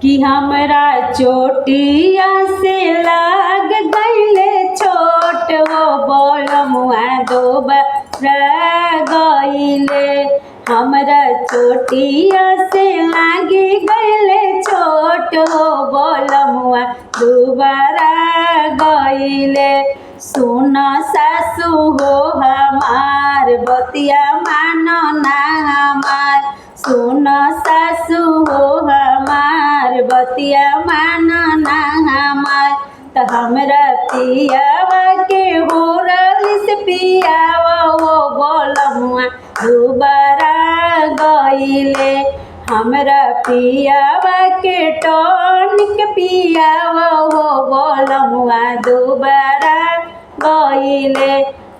कि हमरा चोटिया से लाग गईले छोट हो बोलमुआ दोबारा गईले। हमरा चोटिया से लागी गईले छोट हो बोलमुआ दोबारा गईले। सुन सासू हो हमार बतिया मानो ना हमार। सुन सासू हो हमार बतिया मानो ना हमार। त हमरा पियावा के होरलिस पियावा हो बोलमुआ दोबारा गईले। हमरा पियावा के टॉनिक पियावा हो बोलमुआ दोबारा गईले।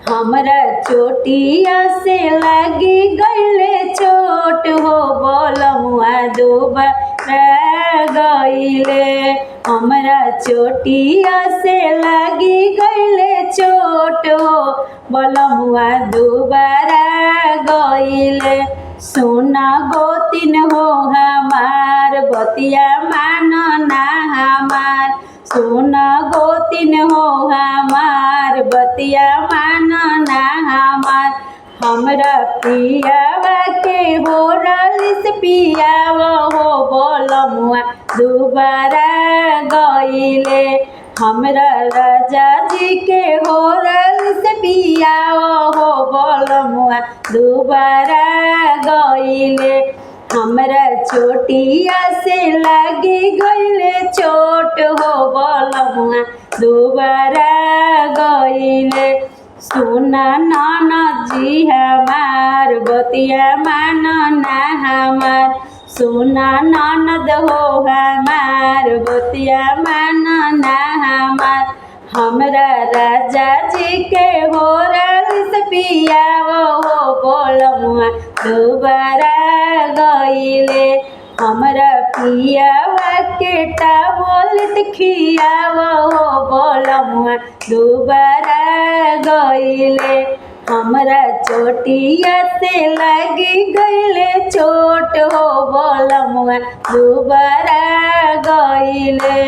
हमरा चोटिया से लगी गईले चोट हो बोलमुआ दोबारा गईले। हमरा चोटिया से लगी गईले चोट हो बोलमुआ दोबारा गईले। सोना गोतिन हो हमार बतिया मानो ना हमार। सोना गोतिन हो हमार बतिया मानो ना हमार। हमरा पियावा के होरलिस पियावा हो बोलमुआ दोबारा गईले। हमरा राजा जी के होरलिस पियावा हो बोलमुआ दोबारा गईले। हमरा चोटिया से लगी गईले चोट हो बोलमुआ दोबारा गईले। सुना ननद जी हमार बतिया मानो ना हमार। सुना ननद हो हमार बतिया मानो ना हमार। हमरा राजा जी के होरलिस पियावा हो बोलमुआ दोबारा गईले। हमरा पियावा के टावलेट खियावा हो बोलमुआ दोबारा गईले। हमरा चोटिया से लगी गईले चोट हो बोलमुआ दोबारा गईले।